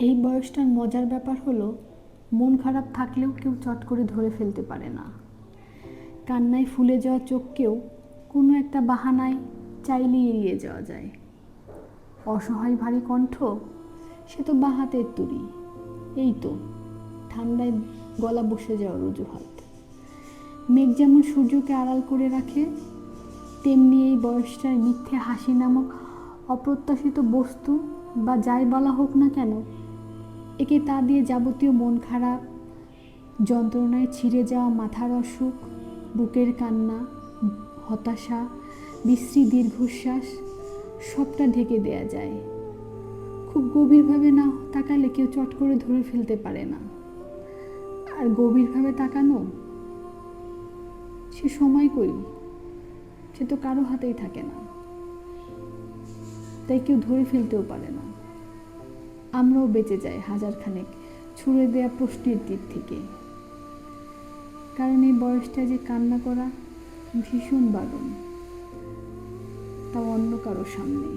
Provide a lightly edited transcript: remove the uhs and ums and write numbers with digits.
এই বয়সটার মজার ব্যাপার হলো মন খারাপ থাকলেও কেউ চট করে ধরে ফেলতে পারে না। কান্নায় ফুলে যাওয়া চোখকেও কোনো একটা বাহানায় চাইলেই এড়িয়ে যাওয়া যায়। অসহায় ভারী কণ্ঠ, সে তো বাঁ হাতের তুড়ি, এই তো ঠান্ডায় গলা বসে যাওয়ার অজুহাত। মেঘ যেমন সূর্যকে আড়াল করে রাখে, তেমনি এই বয়সটার মিথ্যে হাসি নামক অপ্রত্যাশিত বস্তু বা যাই বলা হোক না কেন, একে তা দিয়ে যাবতীয় মন খারাপ, যন্ত্রণায় ছিঁড়ে যাওয়া মাথার অসুখ, বুকের কান্না, হতাশা, বিশ্রী দীর্ঘশ্বাস সবটা ঢেকে দেয়া যায়। খুব গভীরভাবে না তাকালে কেউ চট করে ধরে ফেলতে পারে না। আর গভীরভাবে তাকানো, সে সময় কই, সে তো কারো হাতেই থাকে না, তাই কেউ ধরে ফেলতেও পারে না। আমরাও বেঁচে যাই হাজারখানেক ছুঁড়ে দেয়া প্রশ্নের তীর থেকে। কারণ এই বয়সটা যে কান্না করা ভীষণ বারণ, তাও অন্য কারোর সামনে।